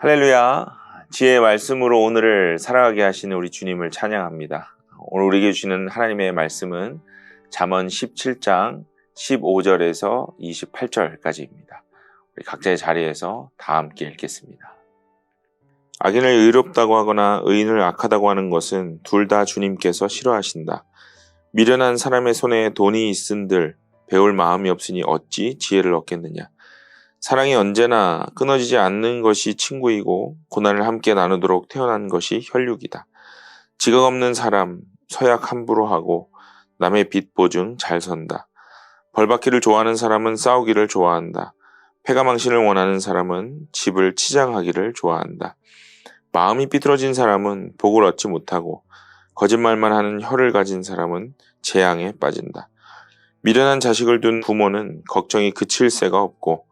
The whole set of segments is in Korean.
할렐루야. 지혜의 말씀으로 오늘을 살아가게 하시는 우리 주님을 찬양합니다. 오늘 우리에게 주시는 하나님의 말씀은 잠언 17장 15절에서 28절까지입니다. 우리 각자의 자리에서 다 함께 읽겠습니다. 악인을 의롭다고 하거나 의인을 악하다고 하는 것은 둘 다 주님께서 싫어하신다. 미련한 사람의 손에 돈이 있은들 배울 마음이 없으니 어찌 지혜를 얻겠느냐. 사랑이 언제나 끊어지지 않는 것이 친구이고 고난을 함께 나누도록 태어난 것이 혈육이다. 지각 없는 사람 서약 함부로 하고 남의 빚 보증 잘 선다. 벌받기를 좋아하는 사람은 싸우기를 좋아한다. 패가망신을 원하는 사람은 집을 치장하기를 좋아한다. 마음이 삐뚤어진 사람은 복을 얻지 못하고 거짓말만 하는 혀를 가진 사람은 재앙에 빠진다. 미련한 자식을 둔 부모는 걱정이 그칠 새가 없고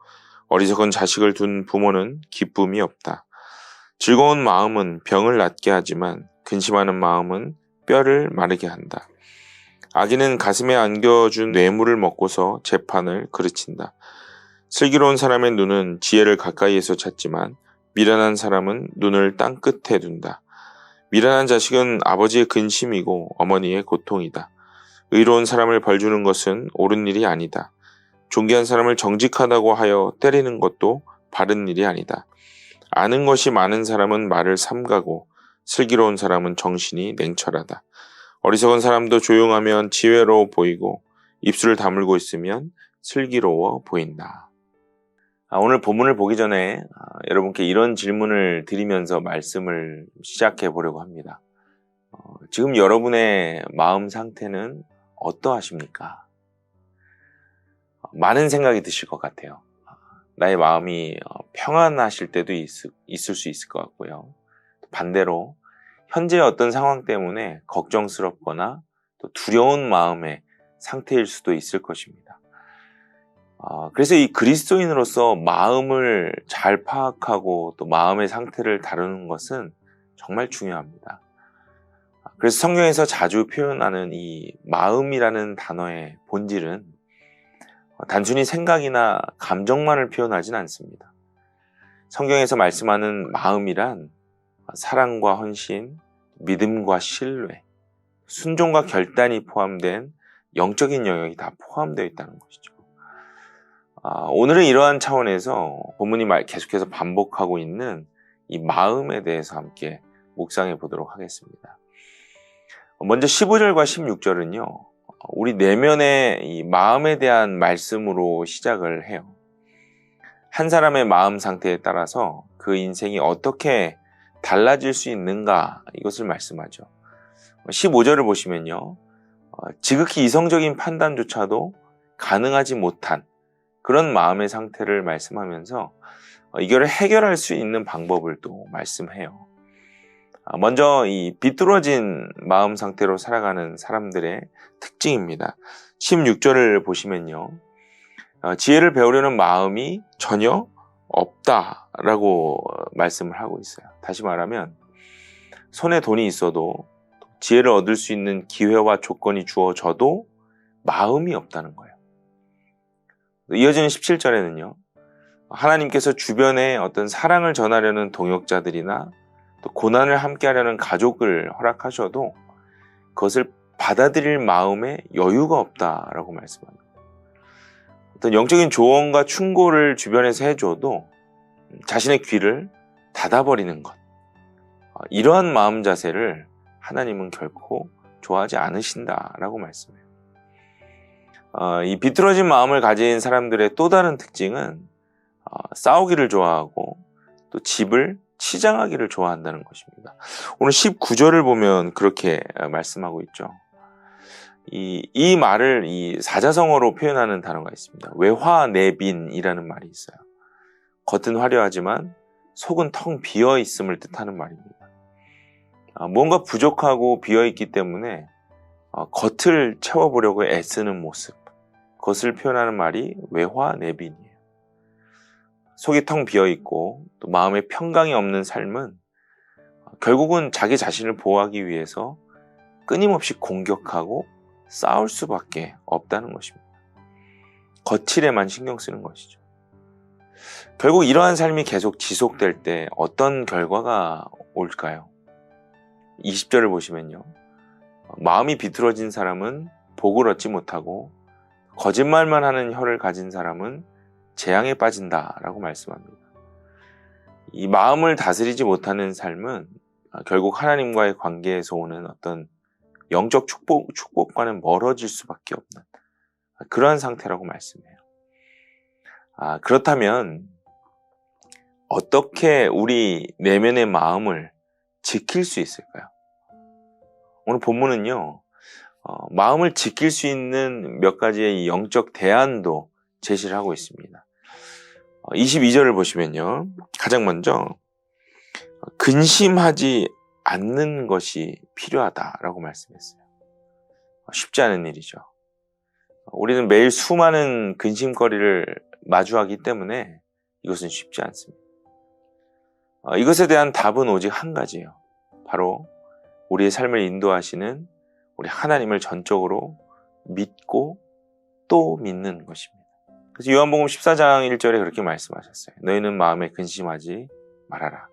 어리석은 자식을 둔 부모는 기쁨이 없다. 즐거운 마음은 병을 낫게 하지만 근심하는 마음은 뼈를 마르게 한다. 악인은 가슴에 안겨준 뇌물을 먹고서 재판을 그르친다. 슬기로운 사람의 눈은 지혜를 가까이에서 찾지만 미련한 사람은 눈을 땅 끝에 둔다. 미련한 자식은 아버지의 근심이고 어머니의 고통이다. 의로운 사람을 벌주는 것은 옳은 일이 아니다. 존귀한 사람을 정직하다고 하여 때리는 것도 바른 일이 아니다. 아는 것이 많은 사람은 말을 삼가고 슬기로운 사람은 정신이 냉철하다. 어리석은 사람도 조용하면 지혜로워 보이고 입술을 다물고 있으면 슬기로워 보인다. 오늘 본문을 보기 전에 여러분께 이런 질문을 드리면서 말씀을 시작해 보려고 합니다. 지금 여러분의 마음 상태는 어떠하십니까? 많은 생각이 드실 것 같아요. 나의 마음이 평안하실 때도 있을 수 있을 것 같고요. 반대로 현재의 어떤 상황 때문에 걱정스럽거나 또 두려운 마음의 상태일 수도 있을 것입니다. 그래서 이 그리스도인으로서 마음을 잘 파악하고 또 마음의 상태를 다루는 것은 정말 중요합니다. 그래서 성경에서 자주 표현하는 이 마음이라는 단어의 본질은 단순히 생각이나 감정만을 표현하진 않습니다. 성경에서 말씀하는 마음이란 사랑과 헌신, 믿음과 신뢰, 순종과 결단이 포함된 영적인 영역이 다 포함되어 있다는 것이죠. 오늘은 이러한 차원에서 본문이 계속해서 반복하고 있는 이 마음에 대해서 함께 묵상해 보도록 하겠습니다. 먼저 15절과 16절은요. 우리 내면의 이 마음에 대한 말씀으로 시작을 해요. 한 사람의 마음 상태에 따라서 그 인생이 어떻게 달라질 수 있는가 이것을 말씀하죠. 15절을 보시면요. 지극히 이성적인 판단조차도 가능하지 못한 그런 마음의 상태를 말씀하면서 이거를 해결할 수 있는 방법을 또 말씀해요. 먼저 이 비뚤어진 마음 상태로 살아가는 사람들의 특징입니다. 16절을 보시면요. 지혜를 배우려는 마음이 전혀 없다라고 말씀을 하고 있어요. 다시 말하면 손에 돈이 있어도 지혜를 얻을 수 있는 기회와 조건이 주어져도 마음이 없다는 거예요. 이어지는 17절에는요. 하나님께서 주변에 어떤 사랑을 전하려는 동역자들이나 또 고난을 함께하려는 가족을 허락하셔도 그것을 받아들일 마음에 여유가 없다라고 말씀합니다. 어떤 영적인 조언과 충고를 주변에서 해줘도 자신의 귀를 닫아버리는 것, 이러한 마음 자세를 하나님은 결코 좋아하지 않으신다라고 말씀해요. 이 비뚤어진 마음을 가진 사람들의 또 다른 특징은 싸우기를 좋아하고 또 집을 치장하기를 좋아한다는 것입니다. 오늘 19절을 보면 그렇게 말씀하고 있죠. 이 말을 이 사자성어로 표현하는 단어가 있습니다. 외화내빈이라는 말이 있어요. 겉은 화려하지만 속은 텅 비어 있음을 뜻하는 말입니다. 뭔가 부족하고 비어 있기 때문에 겉을 채워보려고 애쓰는 모습, 그것을 표현하는 말이 외화내빈이에요. 속이 텅 비어있고 또 마음에 평강이 없는 삶은 결국은 자기 자신을 보호하기 위해서 끊임없이 공격하고 싸울 수밖에 없다는 것입니다. 거칠에만 신경 쓰는 것이죠. 결국 이러한 삶이 계속 지속될 때 어떤 결과가 올까요? 20절을 보시면요. 마음이 비틀어진 사람은 복을 얻지 못하고 거짓말만 하는 혀를 가진 사람은 재앙에 빠진다라고 말씀합니다. 이 마음을 다스리지 못하는 삶은 결국 하나님과의 관계에서 오는 어떤 영적 축복과는 멀어질 수밖에 없는 그러한 상태라고 말씀해요. 그렇다면 어떻게 우리 내면의 마음을 지킬 수 있을까요? 오늘 본문은요, 마음을 지킬 수 있는 몇 가지의 영적 대안도 제시를 하고 있습니다. 22절을 보시면요, 가장 먼저 근심하지 않는 것이 필요하다라고 말씀했어요. 쉽지 않은 일이죠. 우리는 매일 수많은 근심거리를 마주하기 때문에 이것은 쉽지 않습니다. 이것에 대한 답은 오직 한 가지예요. 바로 우리의 삶을 인도하시는 우리 하나님을 전적으로 믿고 또 믿는 것입니다. 그래서 요한복음 14장 1절에 그렇게 말씀하셨어요. 너희는 마음에 근심하지 말아라.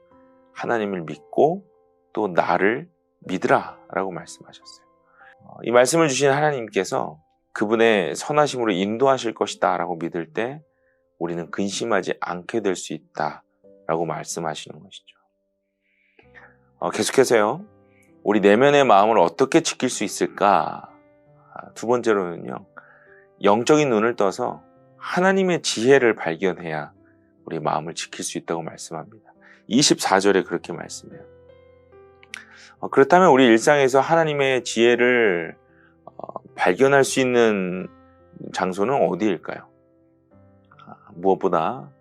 하나님을 믿고 또 나를 믿으라 라고 말씀하셨어요. 이 말씀을 주신 하나님께서 그분의 선하심으로 인도하실 것이다 라고 믿을 때 우리는 근심하지 않게 될 수 있다 라고 말씀하시는 것이죠. 계속해서요, 우리 내면의 마음을 어떻게 지킬 수 있을까? 두 번째로는요, 영적인 눈을 떠서 하나님의 지혜를 발견해야 우리 마음을 지킬 수 있다고 말씀합니다. 24절에 그렇게 말씀해요. 그렇다면 우리 일상에서 하나님의 지혜를 발견할 수 있는 장소는 어디일까요? 무엇보다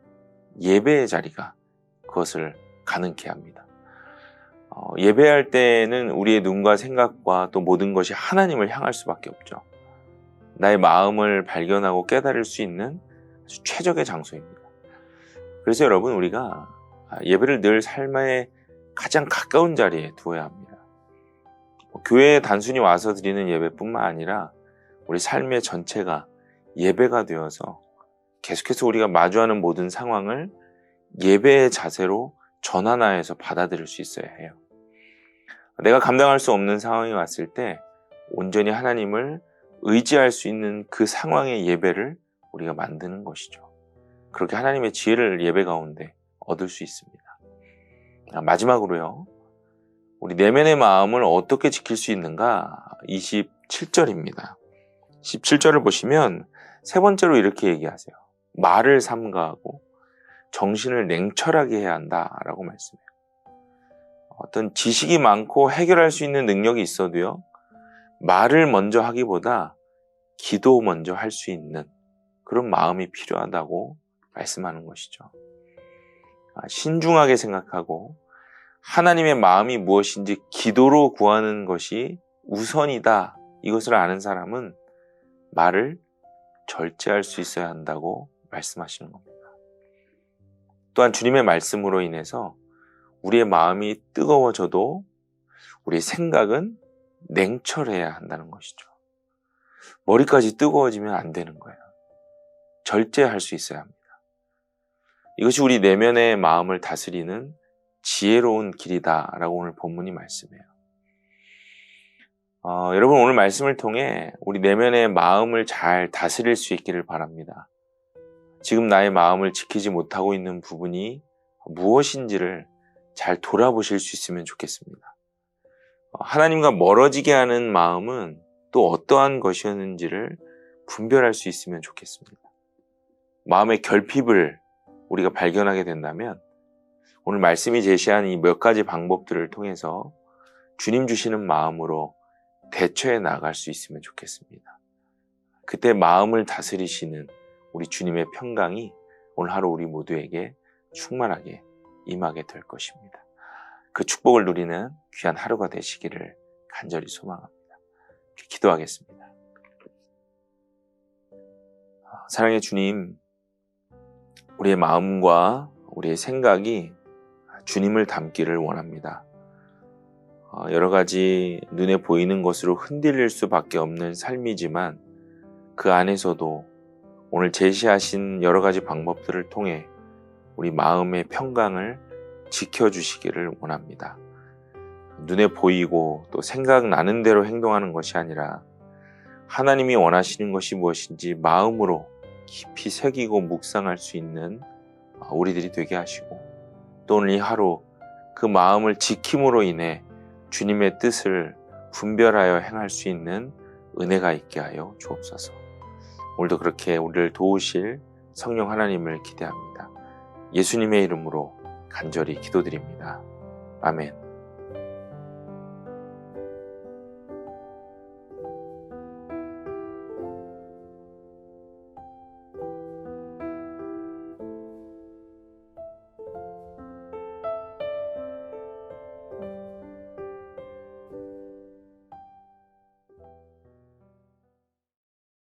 예배의 자리가 그것을 가능케 합니다. 예배할 때는 우리의 눈과 생각과 또 모든 것이 하나님을 향할 수밖에 없죠. 나의 마음을 발견하고 깨달을 수 있는 아주 최적의 장소입니다. 그래서 여러분, 우리가 예배를 늘 삶의 가장 가까운 자리에 두어야 합니다. 교회에 단순히 와서 드리는 예배뿐만 아니라 우리 삶의 전체가 예배가 되어서 계속해서 우리가 마주하는 모든 상황을 예배의 자세로 전환하여서 받아들일 수 있어야 해요. 내가 감당할 수 없는 상황이 왔을 때 온전히 하나님을 의지할 수 있는 그 상황의 예배를 우리가 만드는 것이죠. 그렇게 하나님의 지혜를 예배 가운데 얻을 수 있습니다. 마지막으로요, 우리 내면의 마음을 어떻게 지킬 수 있는가? 27절입니다. 17절을 보시면 세 번째로 이렇게 얘기하세요. 말을 삼가하고 정신을 냉철하게 해야 한다라고 말씀해요. 어떤 지식이 많고 해결할 수 있는 능력이 있어도요, 말을 먼저 하기보다 기도 먼저 할 수 있는 그런 마음이 필요하다고 말씀하는 것이죠. 신중하게 생각하고 하나님의 마음이 무엇인지 기도로 구하는 것이 우선이다, 이것을 아는 사람은 말을 절제할 수 있어야 한다고 말씀하시는 겁니다. 또한 주님의 말씀으로 인해서 우리의 마음이 뜨거워져도 우리의 생각은 냉철해야 한다는 것이죠. 머리까지 뜨거워지면 안 되는 거예요. 절제할 수 있어야 합니다. 이것이 우리 내면의 마음을 다스리는 지혜로운 길이다라고 오늘 본문이 말씀해요. 여러분, 오늘 말씀을 통해 우리 내면의 마음을 잘 다스릴 수 있기를 바랍니다. 지금 나의 마음을 지키지 못하고 있는 부분이 무엇인지를 잘 돌아보실 수 있으면 좋겠습니다. 하나님과 멀어지게 하는 마음은 또 어떠한 것이었는지를 분별할 수 있으면 좋겠습니다. 마음의 결핍을 우리가 발견하게 된다면 오늘 말씀이 제시한 이 몇 가지 방법들을 통해서 주님 주시는 마음으로 대처해 나갈 수 있으면 좋겠습니다. 그때 마음을 다스리시는 우리 주님의 평강이 오늘 하루 우리 모두에게 충만하게 임하게 될 것입니다. 그 축복을 누리는 귀한 하루가 되시기를 간절히 소망합니다. 기도하겠습니다. 사랑의 주님, 우리의 마음과 우리의 생각이 주님을 닮기를 원합니다. 여러 가지 눈에 보이는 것으로 흔들릴 수밖에 없는 삶이지만 그 안에서도 오늘 제시하신 여러 가지 방법들을 통해 우리 마음의 평강을 지켜주시기를 원합니다. 눈에 보이고 또 생각나는 대로 행동하는 것이 아니라 하나님이 원하시는 것이 무엇인지 마음으로 깊이 새기고 묵상할 수 있는 우리들이 되게 하시고, 또 오늘 이 하루 그 마음을 지킴으로 인해 주님의 뜻을 분별하여 행할 수 있는 은혜가 있게 하여 주옵소서. 오늘도 그렇게 우리를 도우실 성령 하나님을 기대합니다. 예수님의 이름으로 간절히 기도드립니다. 아멘.